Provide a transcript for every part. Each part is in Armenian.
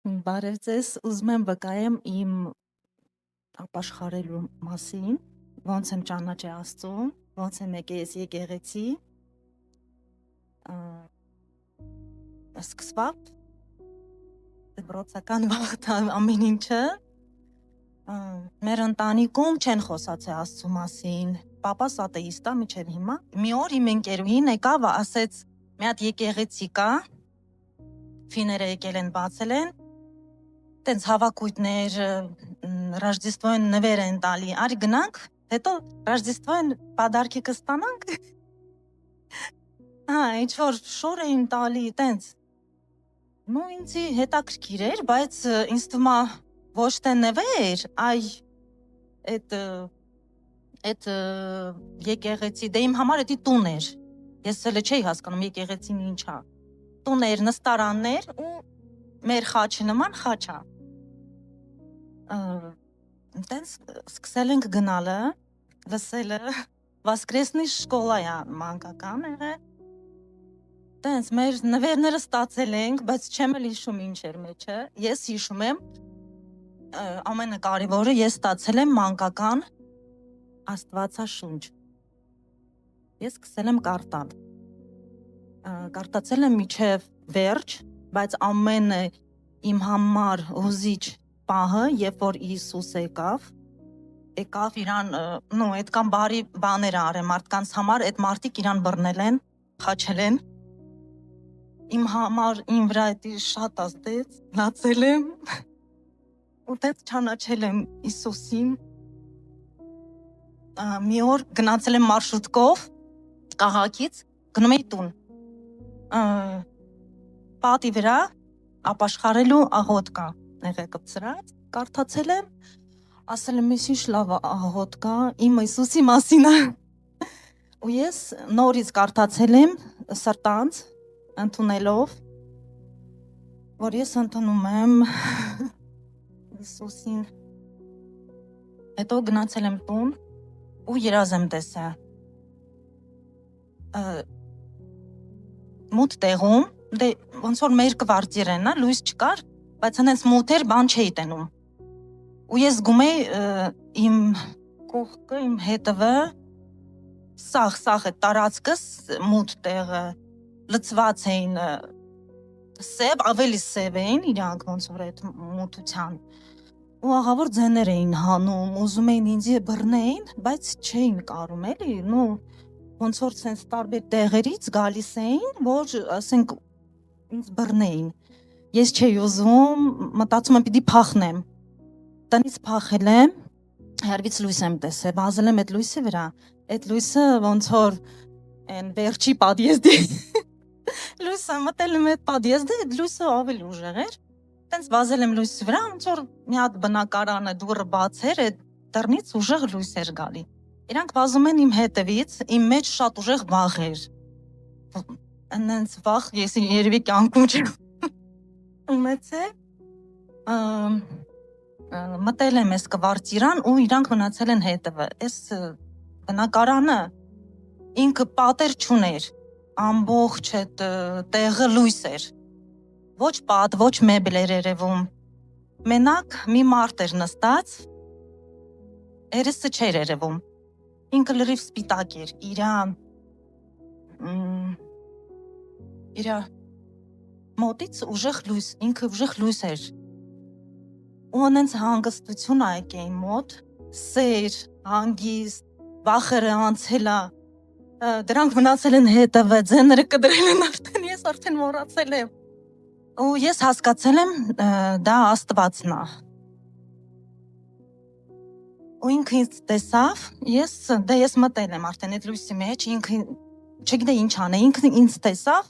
Բարև ձեզ, ուզում եմ վկայեմ իմ ապաշխարելու մասին, ոնց եմ ճանաչել Աստծուն, ոնց եմ եկել եկեղեցի, սկսված դպրոցական վաղտան ամեն ինչը, մեր ընտանիքում չեն խոսացել Աստծու մասին, պապաս աթեիստ է մինչև հիմա, մի օր իմ ընկերուհին եկավ, ասեց մի հատ եկեղեցի կա, ֆիները եկել են բացել են, տենց հավաքույթներ, Ռождествոյն նվեր են տալի, արի գնանք, հետո Ռождествոյն պադարքի կստանանք, ինչ-որ շոր էին տալի, տենց, նու ինձի հետաքրքիր էր, բայց ինձ թվում է ոչ թե նվեր, այ այդ եկեղեցի, դե իմ համար էդի տուն էր, ես էլ չէի հասկանում եկեղեցին ինչ է, տուն էր, նստարաններ ու մեր խաչի նման խաչ է, տենց սկսել ենք գնալը, լսելը, Воскресный շկոլա է մանկական եղել, տենց մեր նվերները ստացել ենք, բայց չեմ էլ հիշում ինչ էր մեջը, ես հիշում եմ, ամենակարևորը ես ստացել եմ մանկական Աստվածաշունչ, ես սկսել եմ կարդալ, կարդացել եմ մինչև վերջ, բայց ամենը իմ համար հուզիչ պահը, երբ որ Հիսուս եկավ իրան, այդքան բարի բաներ արել մարդկանց համար, այդ մարդիկ իրան բռնել են, խաչել են, իմ համար իմ վրա էդի շատ ազդեց, լացել եմ, ու դետ ճանաչել եմ Հիսուսին, մի օր գնացել եմ մարշրուտկով, քաղաքից, գնում էի տուն, պատի վրա ապաշխարելու աղոտ կա, նեղեկցրած, կարդացել եմ, ասել եմ, ինչ լավ աղոտ կա, իմ Հիսուսի մասին է, ու ես նորից կարդացել եմ սրտանց, ընդունելով, որ ես ընդունում եմ Հիսուսին, հետո գնացել եմ տուն, ու երազ եմ տեսել, մութ տեղում, դե ոնց որ մեր կվարտիրեն, լույս չկար, բայց հենց մութ էր, բան չէի տենում, ու ես զգում էի իմ կողքը, իմ հետևը, սաղ է տարածքս, մութ տեղը, լծված էին, սև, ավելի սև էին իրանք ոնց որ այդ մութության, ու աղավոր ձեներ էին հանում, ուզում էին ինձի բռնեին, բայց չէին կարում էլի, ոնց որ սենց տարբեր տեղերից գալիս էին, որ ասենք ինձ բռնեին, ես չէի ուզում, մտածում եմ պիտի փախնեմ, տնից փախել եմ, հեռվից լույս եմ տեսել, վազել եմ այդ լույսի վրա, այդ լույսը ոնց որ են վերջի պատիեզդի, լույսը մտել եմ այդ պատիեզդի, այդ լույսը ավելի ուժեղ էր, տենց վազել եմ լույսի վրա, ոնց որ մի հատ բնակարանը դուռը բաց էր, այդ դռնից ուժեղ լույս էր գալի, իրանք վազում են իմ հետևից, իմ մեջ շատ ուժեղ վախ էր, նենց վախ, ես երևի կյանքում չեմ ունեցել, մտել եմ ես կվարտիրան ու իրանք մնացել են հետևը, ես բնակարանը ինքը պատեր չուներ, ամբողջ այդ տեղը լույս էր, ոչ պատ, ոչ մեբել էր երևում, մենակ մի մարդ էր նստած, երեսը չէր երևում, ինքը լրիվ սպիտակ էր, իրա մոտից ուժեղ լույս, ինքը ուժեղ լույս էր, ու անենց հանգստություն այք էին մոտ, սեր, հանգիստ, վախերը անցելա, դրանք մնացել են հետևը, ձեները կդրել են արդեն, ես արդեն մոռացել եմ, ու ես հասկացել եմ, դա Աստվածն է, ու ինքը ինձ տեսավ, ես մտել եմ արդեն այդ լույսի մեջ, ինքը չգիտե ինչ անե, ինքը ինձ տեսավ,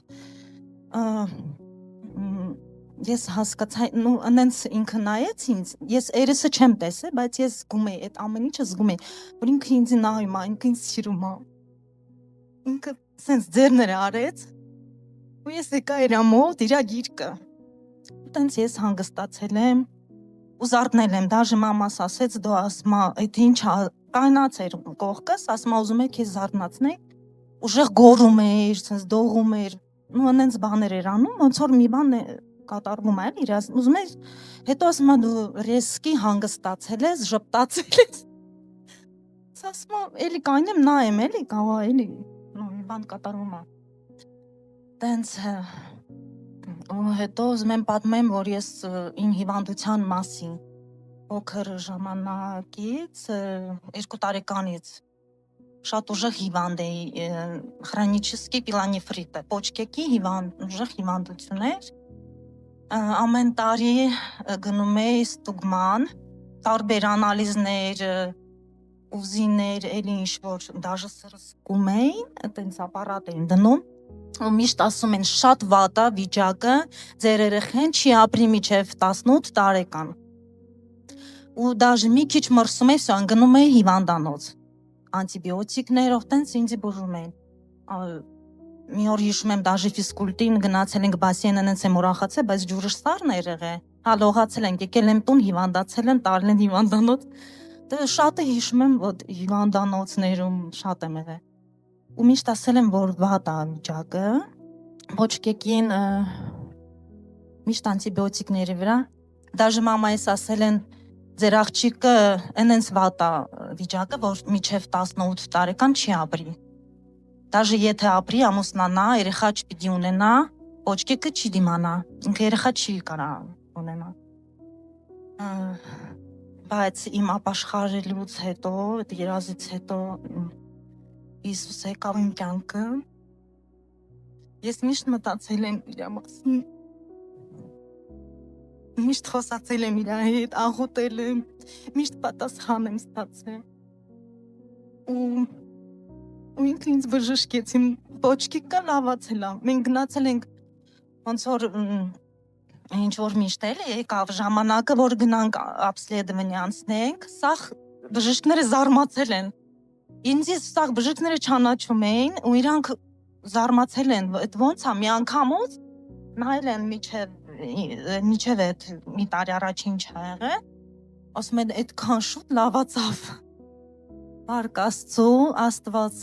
ես հասկացա, անենց ինքը նայեց ինձ, ես երեսը չեմ տեսել, բայց ես զգում էի, այդ ամեն ինչը զգում էի, որ ինքը ինձ նայում է, ինքը ինձ սիրում է, ինքը սենց ձեռները արեց, ու ես եկա իրա մոտ, իրա գիրկը, տենց ես հանգստացել եմ, ու զարթնել եմ, դաժե մամաս ասեց, դու ասմա, այդ ինչ կայնած էր կողքս, ասմա ուզում է քեզ զարթնացնեի, ուժեղ գոռում էր, սենց դողում էր, ու անենց բաներ էր անում, ոնց որ մի բան կատարվում է, իր ուզում ես, հետո ասում եմ դու ռեսկի հանգստացել ես, ժպտացել ես։ Ասում եմ, էլի կանեմ նայեմ, էլի կավա, էլի, մի բան կատարվում է։ Տենց ու հետո ուզում եմ պատմեմ, որ ես իմ հիվանդության մասին փոքր ժամանակից 2 տարեկանից շատ ուժեղ հիվանդ էի, խրոնիչեսկի պիլանեֆրիտ, պոչկեկի ուժեղ հիվանդություն էր։ Ամեն տարի գնում էի ստուգման, տարբեր անալիզներ, ուզիներ, էլի ինչ-որ դաժե սրսկում էին, այտենց ապարատ էին դնում, ու միշտ ասում են շատ վատ է վիճակը, ձեր երեխան չի ապրի մինչև 18 տարեկան։ Ու դաժե մի քիչ մրսում էի, սա գնում էի հիվանդանոց, անտիբիոտիկներով տենց ինձ բուժում էին։ Մի օր հիշում եմ դաժե ֆիզկուլտին գնացել ենք բասենն ընց եմ ուրախացել, բայց ջուրը սառն էր եղել։ Լողացել ենք, եկել եմ տուն, հիվանդացել եմ, տարել են հիվանդանոց։ Դե շատը հիշում եմ, որ հիվանդանոցներում շատ եմ եղել։ Ու միշտ ասել եմ, որ վատ է վիճակը, պոչկեկին միշտ անտիբիոտիկների վրա, դաժե մամայիս ասել են ձեր աղջիկը այնց վատ է վիճակը, որ մինչև 18 տարեկան չի ապրի։ Դաժե եթե ապրի, ամուսնանա, երեխա չպիտի ունենա, պոչկեկը չի դիմանա, ինքը երեխա չի կարա ունենա։ Բայց իմ ապաշխարելուց հետո, այդ երազից հետո Հիսուս եկավ իմ կյանքը, ես միշտ մտածել եմ իր մասին, միշտ խոսացել եմ իր հետ, աղոթել եմ, միշտ պատասխան եմ ստացել։ Ու ինքը ինձ բժշկեց, իմ պոչկիկը լավացել է։ Մենք գնացել ենք ոնց որ ինչ որ միշտ էլ եկավ ժամանակը, որ գնանք обследование անցնենք, սաղ բժիշկները զարմացել են։ Ինձ սաղ բժիշկները չանաչում էին ու իրանք զարմացել են, այդ ոնց է մի անգամոց նայել են միջև այդ մի տարի առաջ ինչ ա եղել, ասում են այդքան շուտ լավացավ։ Փառք Աստծո, Աստված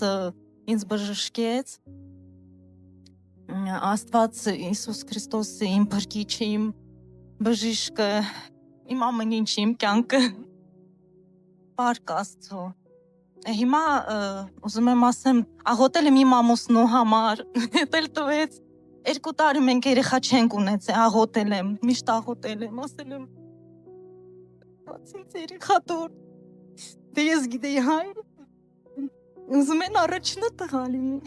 ինձ բժշկեց, Աստված Հիսուս Քրիստոսը իմ փրկիչը, իմ բժիշկը, իմ ամեն ինչ, իմ կյանքը։ Փառք Աստծո։ Հիմա ուզում եմ ասեմ, աղոթել եմ իմ ամուսնու համար, էլ տվեց 2 տարի մենք երեխա չենք ունեցել, աղոթել եմ, միշտ աղոթել եմ, ասել եմ ինձ երեխա տուր։ Դե ես գիտեի հայր, ուզում են առաջինը տղա լինի։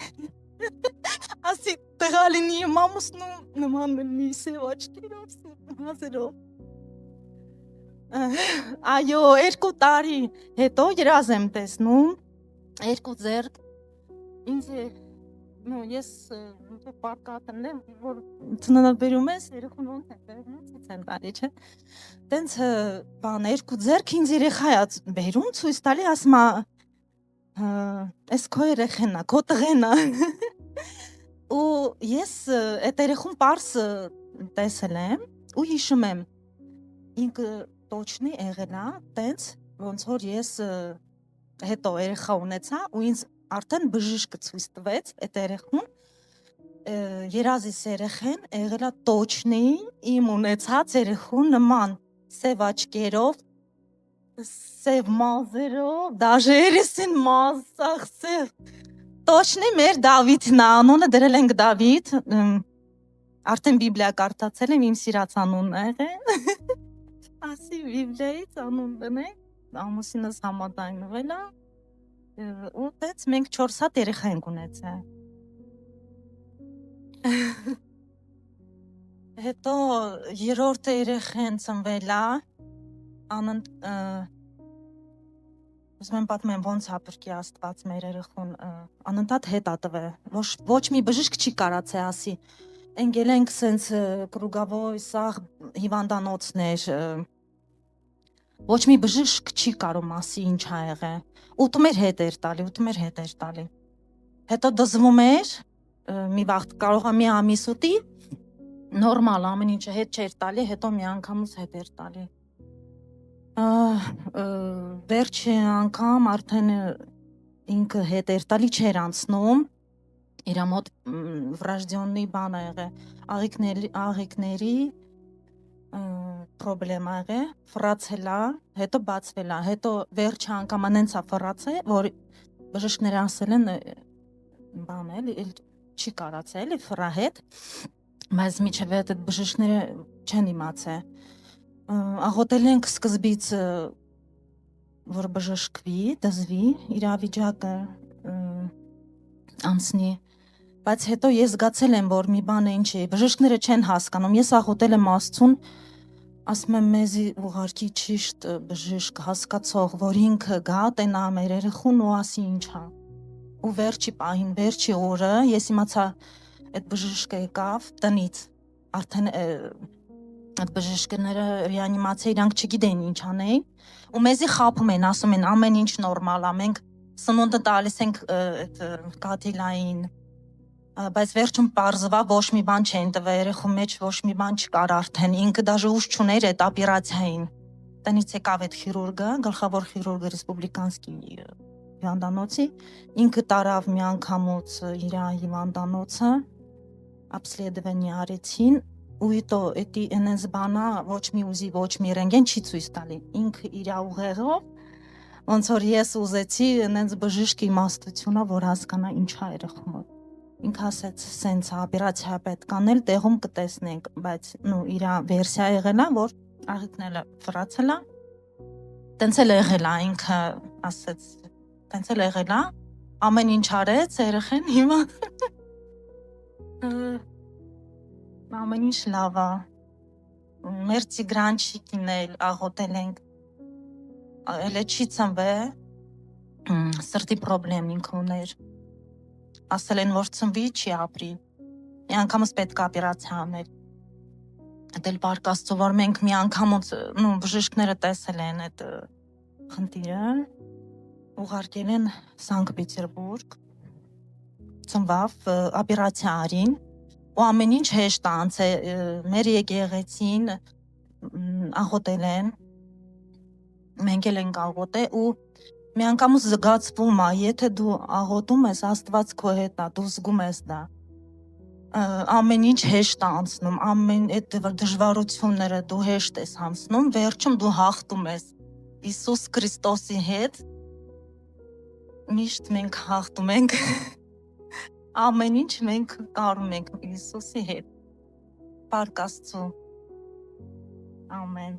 Ասի տղա լինի իմ ամուսնու նման մի սև աչքերով, հազերով։ Այո, 2 տարի հետո երազ եմ տեսնում, 2 ձեռք, ինձ ես պարկատն եմ, որ ծննդաբերում ես, երեխուն ոնց է բերում, ցույց են տալի, չէ։ Տենց բան 2 ձեռք ինձ երեխա է բերում, ցույց տալի, ասում է էս քո երեխան է, քո տղեն է։ Ու ես այդ երեխուն պարս տեսել եմ ու հիշում եմ, ինքը տոչնի եղել է, տենց ոնց որ ես հետո երեխա ունեցա ու ինձ արդեն բժիշկը ցույց տվեց այդ երեխուն, երազիս երեխան եղել է տոչնի իմ ունեցած երեխու նման, սև աչքերով, սև մազերով, դաժե երեսին մազ, սաղ, տոչնի մեր Դավիթն է, անունը դրել ենք Դավիթ, արդեն բիբլիա կարդացել եմ, իմ սիրած անունն է եղել, ասի բիբլիայից անուն դնենք, ամուսինս համաձայնվել է, ու տենց մենք 4 հատ երեխա ենք ունեցել։ Հետո երրորդ երեխան ծնվել է, ուզում եմ պատմեմ ոնց է փրկի Աստված մեր երեխուն, անընդհատ հետ ա տվել, ոչ մի բժիշկ չի կարացել ասի, ընկել ենք սենց կրուգավոր սաղ հիվանդանոցներ, ոչ մի բժիշկ չի կարում ասի ինչ ա եղել, ուտում էր հետ էր տալի, հետո դզվում էր, մի վաղտ կարող է մի ամիս ուտի, նորմալ ամեն ինչը հետ չէր տալի, հետո մի անգամուց հետ էր տալի։ Վերջի անգամ արդեն ինքը հետ էր տալի չէր անցնում, իր մոտ վրաժդյոնի բան ա եղել, աղիքների պրոբլեմա եղե, ֆրացելա, հետո բացվելա, հետո վերջը անգամ անենցա ֆրացե, որ բժիշկները ասել են բան էլի, չի կարացել էլի ֆրա հետ, բայց միջև այդ բժիշկները չեն իմացե։ Աղոթել ենք սկզբից որ բժշկվի, դզվի, իրավիճակը անցնի, բայց հետո ես զգացել եմ, որ մի բան է ինչ է, բժիշկները չեն հասկանում, ես աղոթել եմ Աստծուն, ասում եմ մեզի ուղարկի ճիշտ բժիշկ հասկացող, որ ինքը գա, տենա մեր երեխուն ու ասի ինչա։ Ու վերջի պահին, վերջի օրը ես իմացա այդ բժիշկը եկավ տնից, արդեն այդ բժիշկները ռեանիմացիա իրանք չգիտեին ինչ անեին, ու մեզի խաբում են, ասում են ամեն ինչ նորմալ ա, մենք սնունդը տալիս ենք այդ կաթիլային, բայց վերջում պարզվա ոչ մի բան չեն տվել, երեխու մեջ ոչ մի բան չկար արդեն, ինքը դաժե ուժ չուներ այդ օպերացիային։ Տնից եկավ այդ խիրուրգը, գլխավոր խիրուրգը ռեսպուբլիկանսկի հիվանդանոցի, ինքը տարավ մի անգամոց իր հիվանդանոցը, обследование արեցին, ու իտո էդի այնպես բանա ոչ մի ուզի, ոչ մի ռենտգեն չի ցույց տալի։ Ինքը իր ուղեղով ոնց որ ես ուզեցի այնպես բժիշկի իմաստությունը, որ հասկանա ինչա երեխու մոտ։ Ինքը ասեց, սենց օպերացիա պետք անել, տեղում կտեսնենք, բայց նու իր վերսիա եղել է, որ աղիքն էլ ֆրացել է, տենց էլ եղել է, ինքը ասեց, տենց էլ եղել է, ամեն ինչ արեց, երեխեն հիմա ամեն ինչ լավ է, մեր Տիգրանչիկին էլ աղոթել ենք, էլ չի ծնվել, սրտի պրոբլեմ ինքը ուներ, ասել են, որ ծնվի չի ապրի, մի անգամս պետք է օպերացիա անել, դել բարք Աստծո, որ մենք մի անգամոց, բժիշկները տեսել են այդ խնդիրը, ուղարկել են Սանկտ Պետերբուրգ, ծնվավ, օպերացիա արին, ու ամեն ինչ հեշտ անց է, մեր եկեղեցին աղոթել են, մենք էլ ենք աղոթել ու մի անգամուց զգացվում է, եթե դու աղոթում ես, Աստված քո հետ է, դու զգում ես դա, ամեն ինչ հեշտ է անցնում, ամեն այդ դժվարությունները դու հեշտ ես անցնում, վերջում դու հաղթում ես Հիսուս Քրիստոսի հետ, միշտ մենք հաղթում ենք, ամեն ինչ մենք կարում ենք Հիսուսի հետ, Փառք Աստծո, ամեն